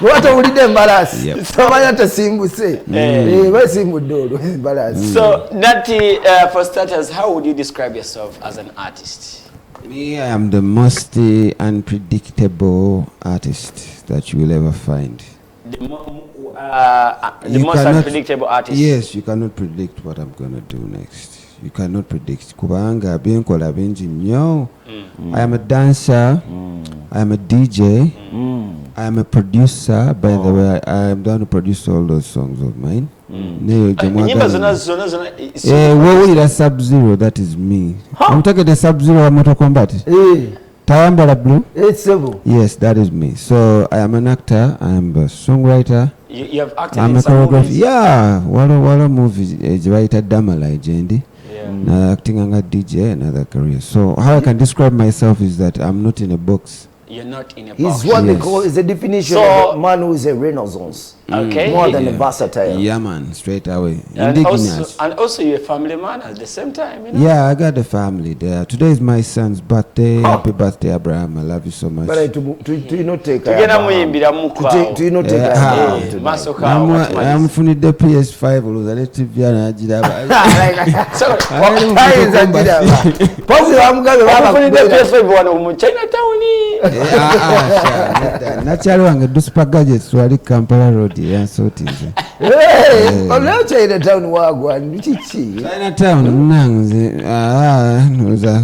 What would them embarrass? Somebody to simbuse. Where simbudo embarrass. So Nutty, for starters, how would you describe yourself as an artist? Me, I am the most unpredictable artist that you will ever find. The most unpredictable artist? Yes, you cannot predict what I'm going to do next. You cannot predict. Kubanga binkola bingi nnyo. I am a dancer. I am a DJ. I am a producer. By the way, I am down to produce all those songs of mine. Wawulira Sub-Zero, that is me. I'm talking the Sub-Zero of Mortal Kombat. Tayambala Blue? Yes, that is me. So I am an actor, I am a songwriter. You have acted in some movies? Yeah, wala movies. Ejibaita Damala Jendi. Acting as a DJ, another career. So how I can describe myself is that I'm not in a box. You're not in a box. He's what they call is the definition of a man who is a renaissance. Okay. More than a versatile. Yeah, man, straight away. And also you're a family man at the same time, you know? Yeah, I got a family there. Today is my son's birthday. Happy birthday, Abraham. I love you so much. But do you not take Abraham? Do you not take Abraham? I'm from the PS5. Nachali wange duspa gadgets wali Kampala Road yansotize. Oleo Chinatown wagwa ndichichi. Chinatown nanze noza.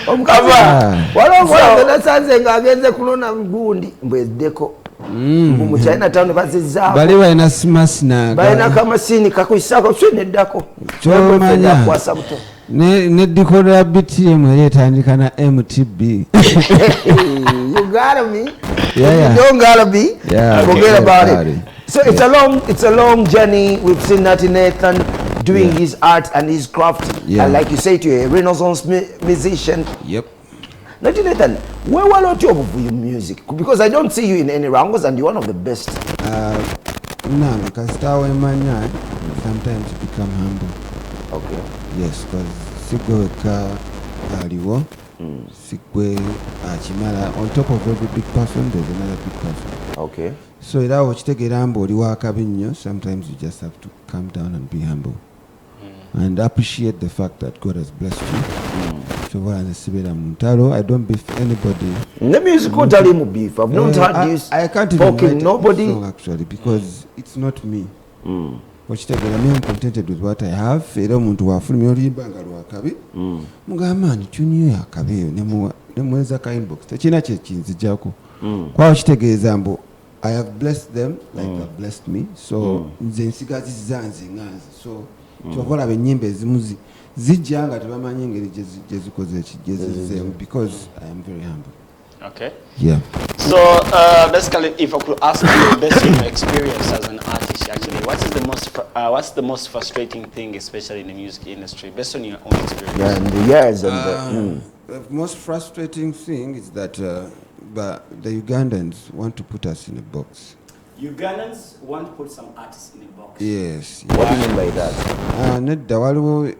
Omukava. Walo nasanze ngagenze kulona mgundi mbweddeko. Mu Chinatown bazizza. Bali bayina smasna. Bayina kamasini kakuyisako sweneddako. Chomanya. Ne dikoda BTM yetandika na MTB. You gotta be. Yeah. You don't gotta be. Yeah. Forget about it. So it's a long journey. We've seen Nutty Neithan doing his art and his craft. Yeah. And like you say, you're a renaissance musician. Yep. Nutty Neithan, where were you for your music? Because I don't see you in any wrangles and you're one of the best. No, because sometimes you become humble. Okay. Yes, because Sigwe ka aliwo, Sigwe achimala. On top of every big person, there's another big person. Okay. So ira ochitegera humble oliwa kabinyo. Sometimes you just have to calm down and be humble, and appreciate the fact that God has blessed you. So I don't beef anybody. The musical tell him beef. I've not heard this. I can't even write nobody song actually because it's not me. I'm contented with what I have. Era omuntu wafulumya oluyimba lwakabi mugamba nti tuni yakabi nemweza ka inbox tekina kye kinzijako kwawo kitegeeza mbu I have blessed them like they have blessed me, so nze nsigazi zanzi nganzi, so kyokola benyimba ezimu zijja nga tebamanyi engeri gye zikoze ekigezezemu because I am very humble. Okay. Yeah. So basically, if I could ask you, based on your experience as an artist, actually, what's the most frustrating thing, especially in the music industry, based on your own experience? Yeah, and the years and the most frustrating thing is that the Ugandans want to put us in a box. Ugandans want to put some artists in a box. Yes. What do you mean by that? Nedda waliwo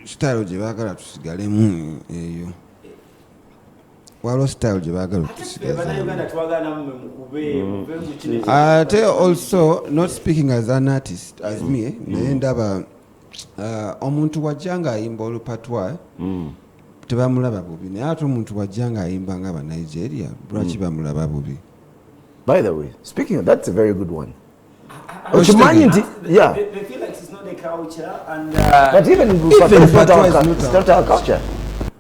style gye baagala tusigalemu eyo. Waliwo style gye baagala tusigalemu. Ate also, not speaking as an artist, as me, naye ndaba omuntu wajja ng'ayimba olupatwa tebamulaba bubi, naye ate omuntu wajja ng'ayimba ng'aba Nigeria lwaki bamulaba bubi? By the way, speaking of, that's a very good one. They feel like it's not a culture, and but even it's not our culture.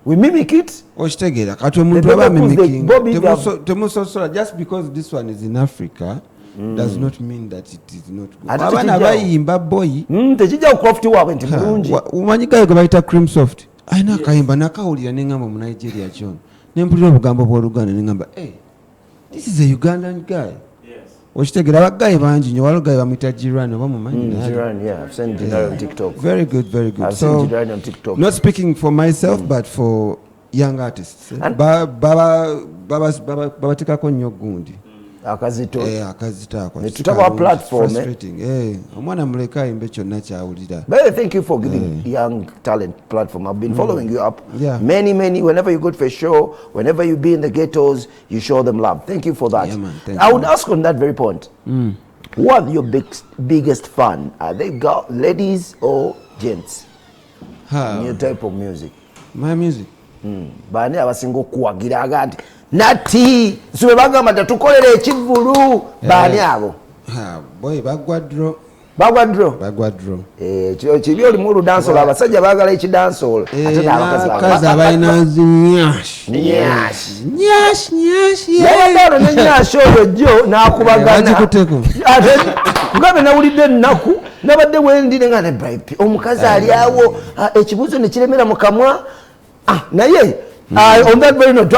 We mimic it. Okitegeera kati omuntu aba mimicking temusosola just because this one is in Africa does not mean that it is not good. Abana bayimba boy tekijja craft waabwe nti bulungi. Umanyi gayo bayita cream soft. Aina kayimba nakawulira nengamba mu Nigeria John. Nempulira obugambo bw'Oluganda nengamba this is a Ugandan guy. Yes. Okitegeera abagayi bangi nnyo waliwo gayi bamuyita Jiran oba mumanyi. Jiran, yeah. I've seen Jiran on TikTok. Very good, very good. I've seen Jiran on TikTok. Not speaking for myself, but for young artists. Babatekako nnyo gundi. akazito akazito ne tutaba platform frustrating omwana muleka imbe kyonna kyawulira. But thank you for giving young talent platform. I've been following you up many whenever you go to a show, whenever you be in the ghettos, you show them love. Thank you for that. Yeah, man. I would ask on that very point, who are your biggest fan? Are they ladies or gents? New type of music. My music. Bani abasinga okuwagira agandi Nutty sube bagamba tatukolera ekivulu bani abo boy bagwa draw kibi oli mu dancehall abasajja baagala ekidancehall ate n'abakazi abalina nyash yayagala ne nyash oyo jjo n'akubagana ate kugambe nawulidde ennaku nabadde wendire nga ne bripe omukazi ali awo ekibuuzo ne kiremera mu kamwa naye on that very note,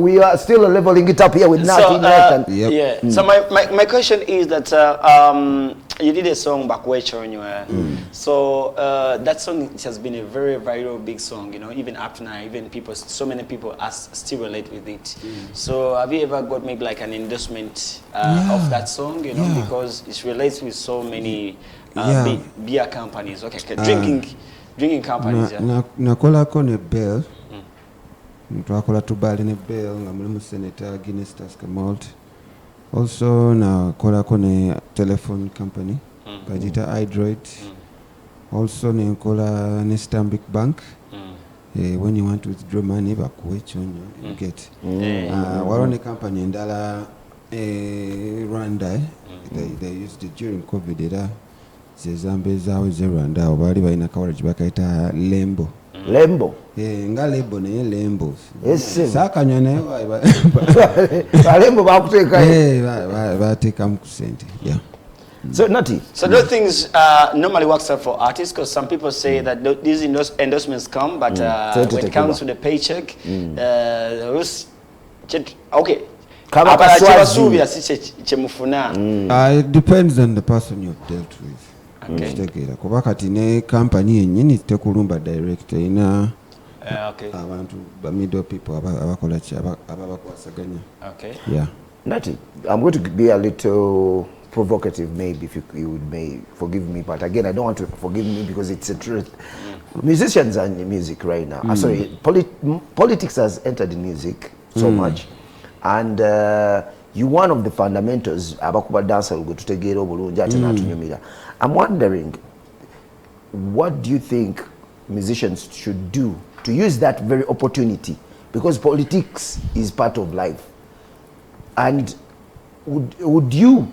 we are still leveling it up here with Nutty Neithan. So my question is that you did a song Bakwecho on your so that song has been a very viral big song, you know, even up to now, even so many people still relate with it. So have you ever got maybe like an endorsement of that song, you know, because it relates with so many beer companies, drinking companies. Nakolako ne Bell. Twakola tubali ne Bell nga mulimu Senator Guinness Tusker Malt. Also nakolako ne telephone company bagita iDroid. Also nenkola ne Stanbic Bank. When you want to withdraw money bakuwe kyonyo you get. Waliwo ne company endala Rwanda they used it during COVID era zezambe zaawe ze Rwanda baali balina kawala kibakaita Lembo. Nga Lembo naye Lembo saakanywa naye Lembo bateekamu ku sente. So Nutty, so those things normally works out for artists, because some people say that these endorsements come, but when it comes to the paycheck, okay. It depends on the person you've dealt with. Kuba kati ne company yennyini tekulumba direct ina abantu ba middle people abakola ki ababakwasaganya. Nutty, I'm going to be a little provocative maybe, if you may forgive me, but again I don't want to forgive me because it's a truth. Musicians are in music right now. Sorry, politics has entered in music so much, and you one of the fundamentals abakuba dancer go to tegera obulungi ate natunyumira. I'm wondering, what do you think musicians should do to use that very opportunity, because politics is part of life, and would you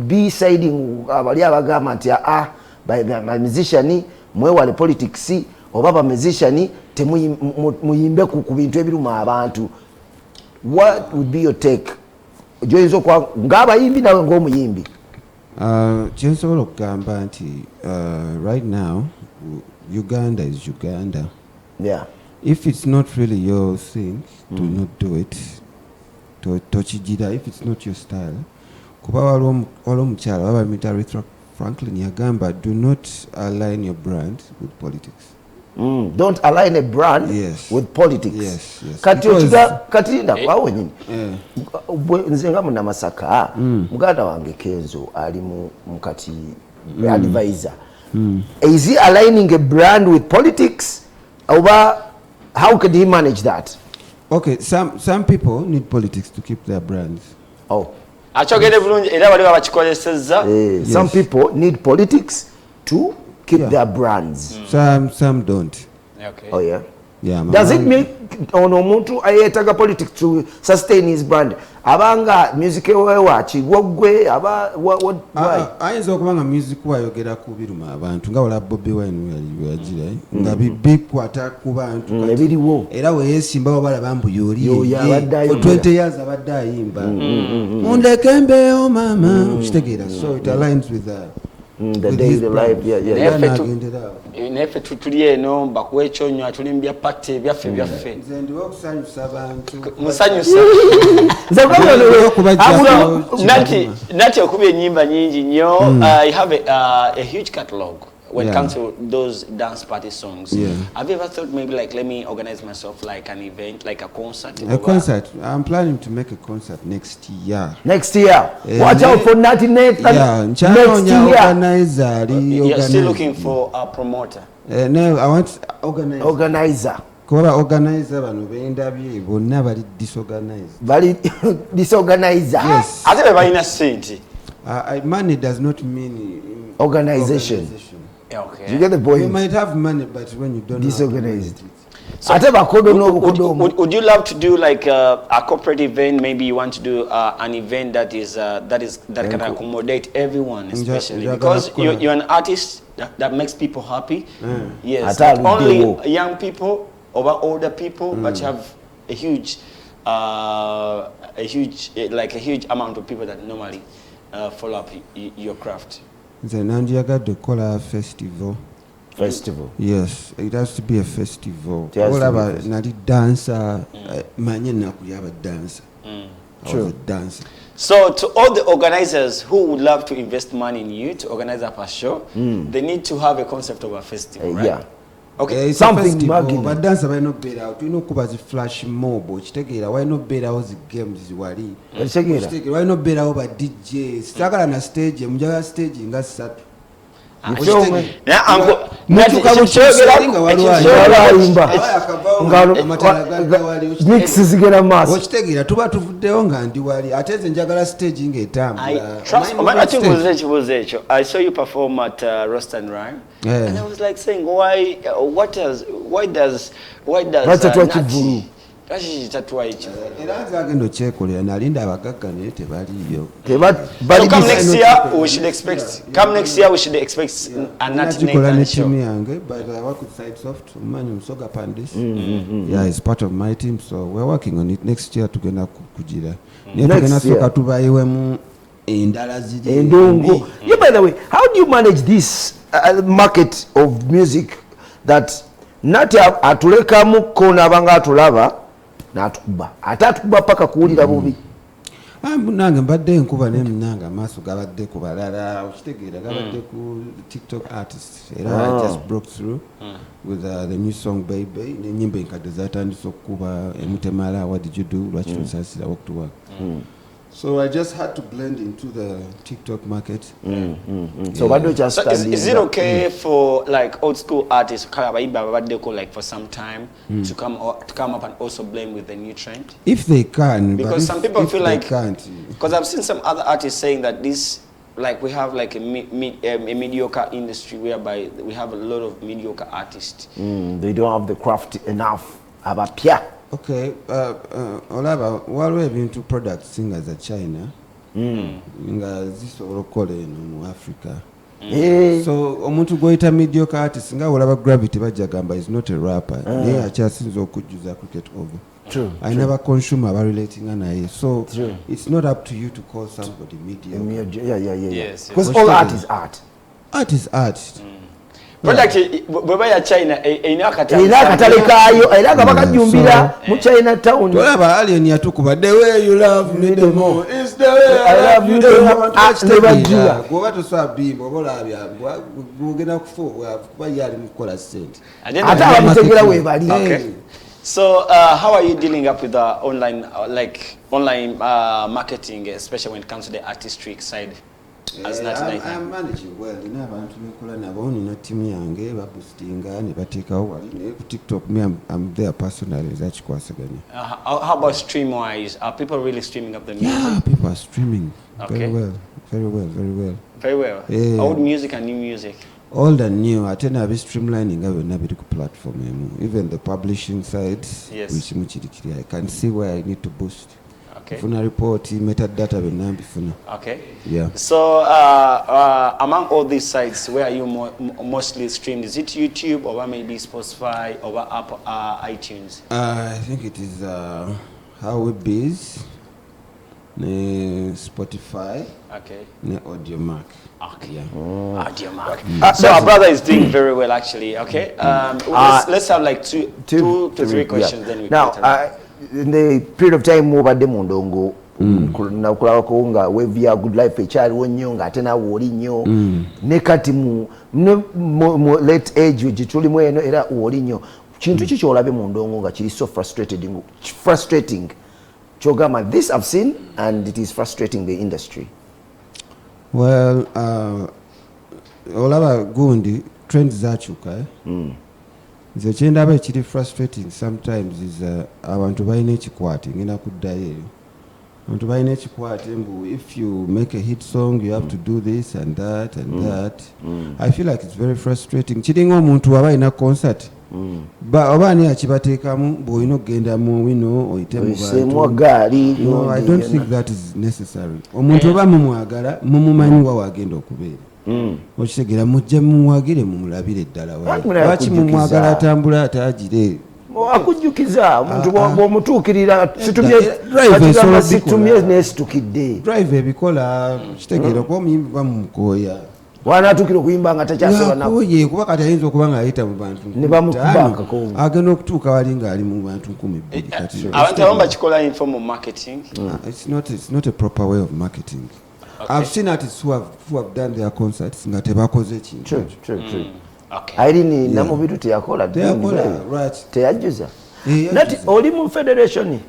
be siding abali abagamba nti ba musician mwewale politics oba ba musician temuyimbe ku bintu ebiruma abantu? What would be your take? Joyinzo kwa ng'abayimbi nawe ng'omuyimbi. Kyensobola okugamba nti right now Uganda is Uganda. If it's not really your thing, do not do it. Tochijira if it's not your style. Kuba waliwo omukyala wabamita Aretha Franklin yagamba, do not align your brand with politics. Don't align a brand with politics. Yes. Katinda kwawe nyini. Nze nga muna Masaka, muganda wange Kenzo ali mukati advisor. Is he aligning a brand with politics? How could he manage that? Okay, some people need politics to keep their brands. Some people need politics to keep their brands. Some don't. Does it make omuntu ayetaga politics to sustain his brand? Abanga music wachi wogwe what ayinza okuba nga music wayogera ku biruma abantu nga wala Bobby Wine yagira nga bikwata ku bantu ebiriwo era weyesimba balaba mbu yoli for 20 years abadde ayimba undekembeyo mama kitegeera, so it aligns with the daily life. Nefe tutuli eno bakwechonywa tulimbya pate byaffe nze ndiwo okusanyusa abantu musanyusa Nutty okubye ennyimba nyingi nnyo. You have a huge catalog. when it Yeah. comes to those dance party songs. Yeah. Have you ever thought maybe like let me organize myself like an event, like a concert? A concert. I'm planning to make a concert next year. Next year. Watch out for Nutty Neithan. Yeah, Next nchanonya year. organizer. You're still looking for a promoter. No, I want organizer. Organizer. Kuba organizer bano bendabye bonna bali disorganized. Bali disorganizer. Yes. Ate be balina sente. Money does not mean Organization. Yeah, okay. You get the You point? might have money, but when you don't Disorganized. have money, So Ate bakodo n'obukodo. would you love to do like a corporate event? Maybe you want to do an event that can accommodate everyone, especially because you're an artist that makes people happy. Yes, Ate not aluddewo. only young people or older people, but you have a huge amount of people that normally follow up your craft. nze nandiyagadde okukola festival. Festival. Yes, it has to be a festival. It has to be a Olaba festival. nali dancer, manye ennaku yaba dancer. I was a dancer. So to all the organizers who would love to invest money in you to organize up a show, they need to have a concept of a festival, right? Yeah. Okay. It's Something a festival. marketing. Badansa balina okubeerawo tulina okuba zi flash mob okitegeera walina okubeerawo zi games wali Okitegeera. walina okubeerawo ba dj sitakala na stage emujagala stage nga 3 Yeah, Mutuka mukyogera nga walayimba mix zigenda maaso. okitegeera tuba tuvuddewo nga ndi wali ate nze njagala stage ng'etambula. I saw you perform at Rust and Rhyme, Yeah. and I was like saying, why does Tatwa Kivulu. era nze agenda okyekolera nalinda abagagga naye tebaliyo. So come next year we should expect a Nutty Nagikola ne Neithan show. team yange but I work with Sidesoft omumanyi Musoga Pandis. Yeah, it's part of my team, so we're working on it. Next year tugenda kugira naye Next tugenda year. soka tubayiwemu endala ziri Endongo. Yeah, by the way, how do you manage this market of music that Nutty atulekamu kona abanga atulaba n'atukuba ate atukuba paka kuwulira bubi. nange mbadde nkuba nemunanga amaaso gabadde ku balala okitegeera gabadde ku TikTok artist era I just broke through with the new song Baby n'ennyimba enkadde zatandise okukuba emutemala what did you do lwaki tosasira walk to work. So I just had to blend into the TikTok market. So why don't you just So stand is it okay for like old school artists like for some time to come up and also blend with the new trend? If they can, but Because some people if feel they like, can't. because I've seen some other artists saying that this, like we have like a mediocre industry whereby we have a lot of mediocre artists. They don't have the craft enough. Abapya. Okay, olaba waliwo ebintu products nga za China nga zisobola okukola eno mu Africa. So omuntu gw'oyita mediocre artist nga olaba Gravity bajja gamba is not a rapper naye akyasinza okujjuza cricket over. True. I never consume relating naye, so it's not up to you to call somebody mediocre. Yeah. Yes, Because yes. all art is art. Art is art. Product bweba ya China ina Era akatale kaayo era nga bakajumbira mu China town. Tolaba alien yatukuba the way you love me the more is the way I love you the more. Kuba tosabimba obolabya gugenda kufuwa kuba yali mukola sente. Ate abamutegera we bali. Okay. So how are you dealing up with the online marketing, especially when it comes to the artistry side? As Nutty Neithan. I'm managing well. Nina abantu nekola nabo nina team yange baboostinga ne bateekawo wali naye ku TikTok me I'm there personally zakikwasaganya. How about stream wise? Are people really streaming up the music? Yeah, people are streaming Okay. very well. Very well. Yeah. Old music and new music. Old and new ate nabe streamlining byonna biri ku platform emu. Even the publishing side Yes. which muchirikiri I can see where I need to boost. Okay. Funa report metadata byonna mbifuna. Okay. Yeah. So among all these sites, where are you mostly streamed? Is it YouTube or maybe Spotify or Apple, iTunes? I think it is How We Biz, Spotify, Okay. Audiomack. Okay. Yeah. Audio Mark. So our brother is doing very well, actually. Okay. Let's have like two to three questions. Yeah. Then we Now, in the period of time mubadde mu ndongo nakulabako nga wave ya good life ekyaliwo nnyo ng'ate naawe oli nnyo ne kati mu late age gitulimu eno era oli nnyo kintu ki kyolabe mu ndongo nga kiri so frustrating kyogamba this I've seen and it is frustrating the industry. Well, olaba gundi trends zakyuka nze kyendaba ekiri frustrating sometimes is abantu balina ekikwate ngenda kuddayo eyo abantu balina ekikwate mbu if you make a hit song you have to do this and that and that. I feel like it's very frustrating. Kiringa omuntu aba alina concert oba ani akibateekamu bw'olina okugenda mu wino oyite mu gaali. No, I don't think that is necessary. Omuntu oba mumwagala mumumanyi wa wagenda okubeera okitegeera mujje mumuwagire mumulabire ddala lwaki mumwagala atambula atagire akujjukiza omuntu bw'omutuukirira situmye nesitukidde drive ebikola kitegeera kuba omuyimbi bamumukooya wanatukira okuyimba nga takyasobola nakoye kuba kati ayinza okuba ng'ayita mu bantu ne bamukubangako agenda okutuuka wali ng'ali mu bantu 12 kati abantu abamu bakikola informal marketing. It's not a proper way of marketing. Okay. I've seen artists who have done their concerts nga tebakoze ekintu. True. Airini namubitu teyakola right teyajjuza nati oli mu federation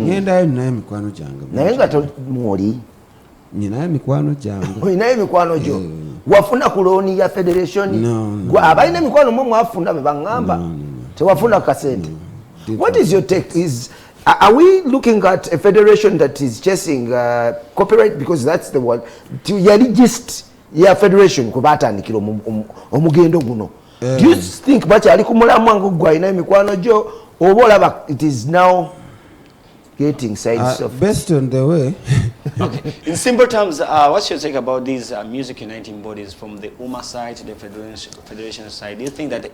ngendayo naye mikwano gyange naye nga tomwoli ninayo mikwano gyange olinayo mikwano gyo wafuna ku looni ya federation abalina mikwano mwe mwafuna be baŋŋamba tewafuna kasente. What is your take? Are we looking at a federation that is chasing copyright because that's the one yali just ya federation kuba atandikira omugendo guno? Do you think bakyali ku mulamwa ng'ogwo alina emikwano gyo oba olaba it is now getting sides of based on the way Okay. In simple terms, what's your take about these music uniting bodies from the UMA side to the federation side? Do you think that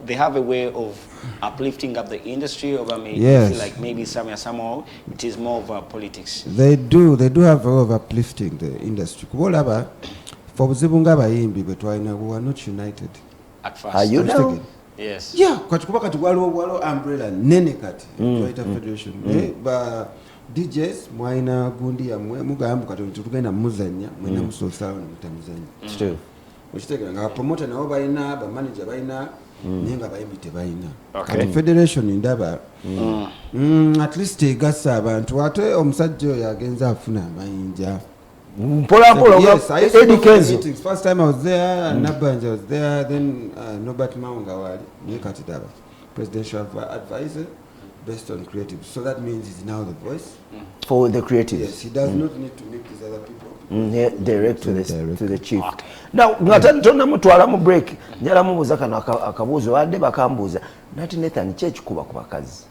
they have a way of uplifting up the industry, or maybe you feel like maybe somehow it is more of politics? They do have a way of uplifting the industry. For Zibunga Bayimbi, but we are not united. At first. Are you now? Yes. Yeah, because walo umbrella nene kati federation. But DJs mwaina gundi ya mugamba kati tugenda muzanya mwina musosawo mutamuzanya. True. Uchitegera nga promoter nabo bayina ba manager bayina nenga bayimbi tebayina. Okay. Federation ndaba at least egasa abantu ate omusajja yagenza afuna amayinja. Yes, I used to go to meetings. First time I was there, Nabanja was there, then Nobat Maungawali, Nekatidaba, presidential advisor based on creative. So that means he's now the voice for the creatives. Yes, he does not need to meet these other people. Direct to the chief. Okay. Now, ngatana mutwala mu break. Nyala mubuza kana akabuzo wadde bakambuza. Nutty Neithan church kuba kubakazi.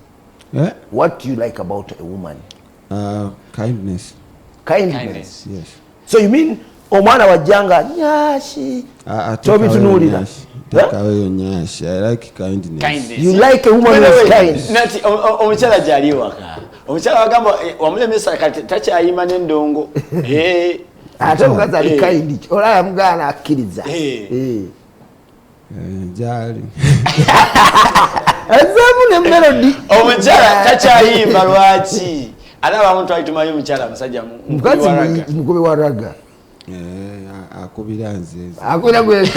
What do you like about a woman? Kindness. Kindness. Yes. So you mean omwana wajjanga nyashi tobitunulira? Take away your nyashi. I like kindness. You like a woman who is kind. Nati omukyala jali waka. Omukyala wagamba wamulemesa kati takyayima n'endongo. Ate omukazi ali kind. Olaba mugana akkiriza. Jali. Ezamu ne melody. Omukyala takyayimba lwaki? Alaba omuntu ayitumayo omukyala musajja mukubi wa raga. Akubira nze. Akubira gwe.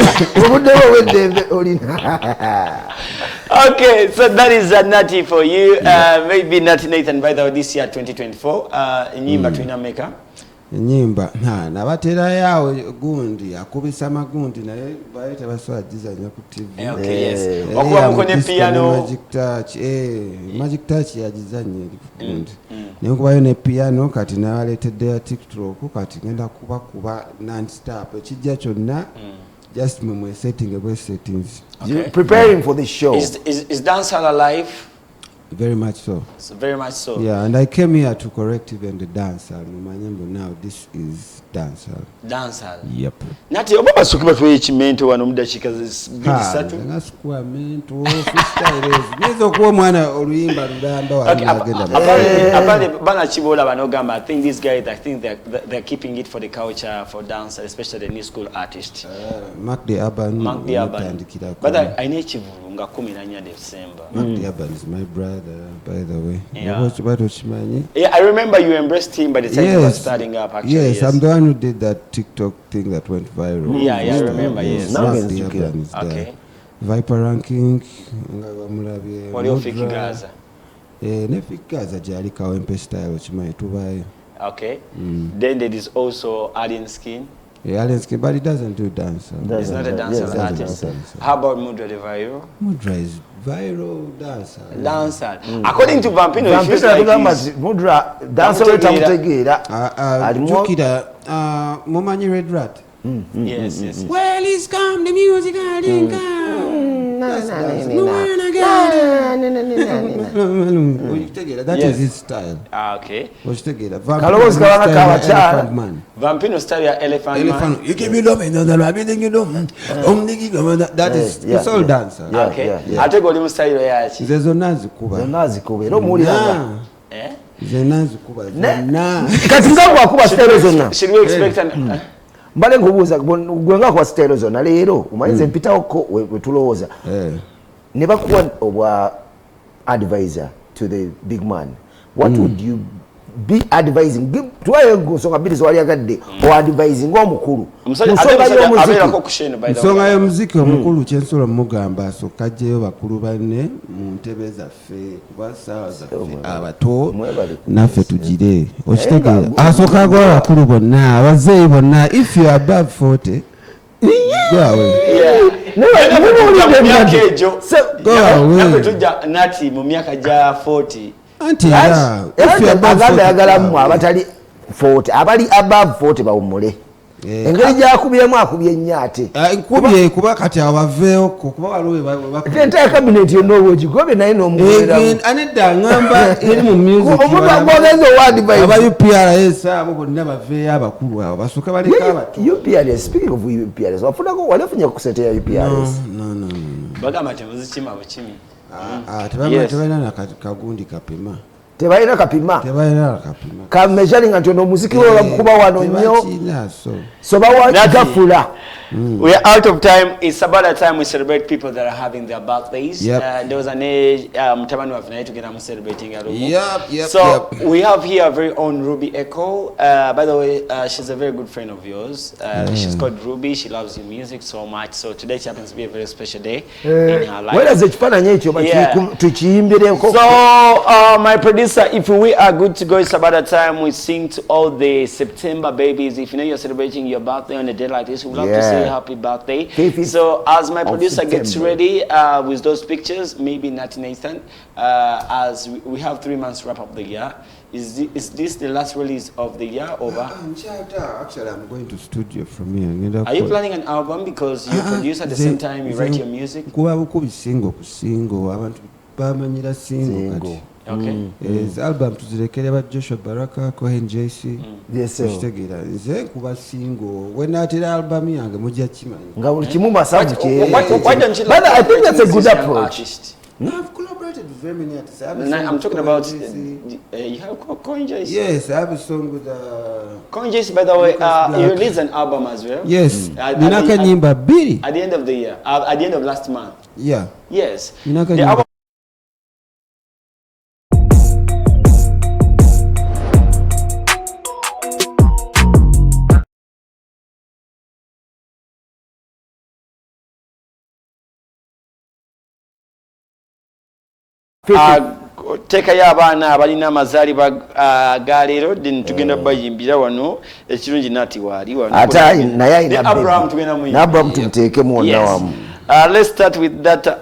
Obuddewo weddembe olina. Okay, so that is Nutty for you. Maybe Nutty Neithan by the way this year 2024. Nyimba tulina meka. Nyimba nabatera yawo gundi akubisa magundi naye bayita baswajizanya ku TV. Okay, yes. Okuba mukone piano. Magic touch yagizanye gundi. Naye kubayo ne piano kati nabaletedde ya TikTok kati ngenda kuba non stop ekijja kyonna just mwe setting a settings. Okay. Preparing for the show. Is dancehall alive? Very much so. So very much so. Yeah, and I came here to correct even the dancehall. Now this is dancehall. Dancehall. Yep. Nati obaba sukiba tuwe chimento wano mudashika bisatu. Nga sikuwa mento freestyle. Nizo kuwa mwana oluyimba lugamba wagenda. Apane bana chibola banogamba. I think these guys, they're keeping it for the culture, for dance, especially the new school artists. Mark the Urban. But I need chivulu nga 14 December. Nutty Neithan is my brother, by the way. Yeah. Yeah, I remember you embraced him by the time you were starting up, actually. Yes, I'm the one who did that TikTok thing that went viral. Yeah, I remember, yes. Nutty Neithan is there. Viper ranking, What do you think, Gaza? Gaza jali kawempe style chimaye tubayo. Okay. Then there is also Alien Skin. Yeah, Alien Skin, but he doesn't do dance. He's not a dancer, artist. How about Mudra the Viral? Mudra is viral dancer. Dancer. According to Vampino, Mudra dancer tamutegeera. Jukira mumanyi Red Rat. Yes. Well, it's come the music that is his style. Okay. Vampino style ya Elephant Man. You give me love another everything you know. That is it's all dancer. Okay. Ate goli mu style yachi. Zezo nazikuba. Era muwulira. Zenazikuba. Kati ngabo akuba style zonna. Should we expect an mbale ngubuuza gwenga kwa style zonna leero umanyize mpitako wetulowooza ne bakuwa obwa advisor to the big man, what would you be advising? Tuwaye nsonga bbiri zewali agadde o advising omukulu nsonga y'omuziki omukulu kyensobola mugamba asooka ajjeyo bakulu banne mu ntebe zaffe kuba saawa zaffe abato naffe tugire okitegeera asooka agwa bakulu bonna abazeeyi bonna if you are above 40 go away. Nutty mu myaka ja 40 agamba yagalamu abatali 40 abali above 40 bawumule engeri gyakubiremu akubye nnyo ate nkubye kuba kati abaveewo kuba waliwo entire cabinet yonna oba ogigobye naye n'omukoleramu anedda ngamba eri mu music omuntu agogeza owadivise aba UPRS abo bonna baveeyo abakulu abo basooka baleka abato UPRS. Speaking of UPRS, wafunako walefunye ku kusete ya UPRS? No. bagamba temuzikima bukimi. Tebalina na kagundi kapima. Tebalina kapima. Ka measuring nti ono muziki we kuba wano nnyo. So bawa gafula. We are out of time. It's about that time we celebrate people that are having their birthdays. There was an age, Mutabani wa Finai together celebrating a we have here our very own Ruby Echo. By the way, she's a very good friend of yours. She's called Ruby. She loves your music so much. So today she happens to be a very special day in her life. Where does it find So, my producer, if we are good to go, it's about that time we sing to all the September babies. If you know you're celebrating your birthday on a day like this, we'd love to say happy birthday. So as my producer gets ready with those pictures, maybe Nutty Neithan, as we have 3 months to wrap up the year. Is this the last release of the year over? Actually, I'm going to studio from here. Are you planning an album because you produce at the same time you write your music? Okay. Album tuzirekere ba Joshua Baraka ko NJC. Yes sir. Kitegeera nze kuba single when atira album yange mujja kimanyi. Nga buli kimu masabu kye. But I think that's a good approach. I've collaborated with very many artists. I'm talking about you have CoinJC. Yes, I have a song with CoinJC. By the way, you released an album as well. Yes. Ninaka nyimba biri. At the end of the year, at the end of last month. Yeah. Yes. Ninaka the album teka y'abaana abalina amazaalibwa ga leero tugenda bayimbira wano ekirungi Nutty waali wano ate naye ayina Abraham tugenda Abraham tumuteekemu wonna wamu. Let's start with that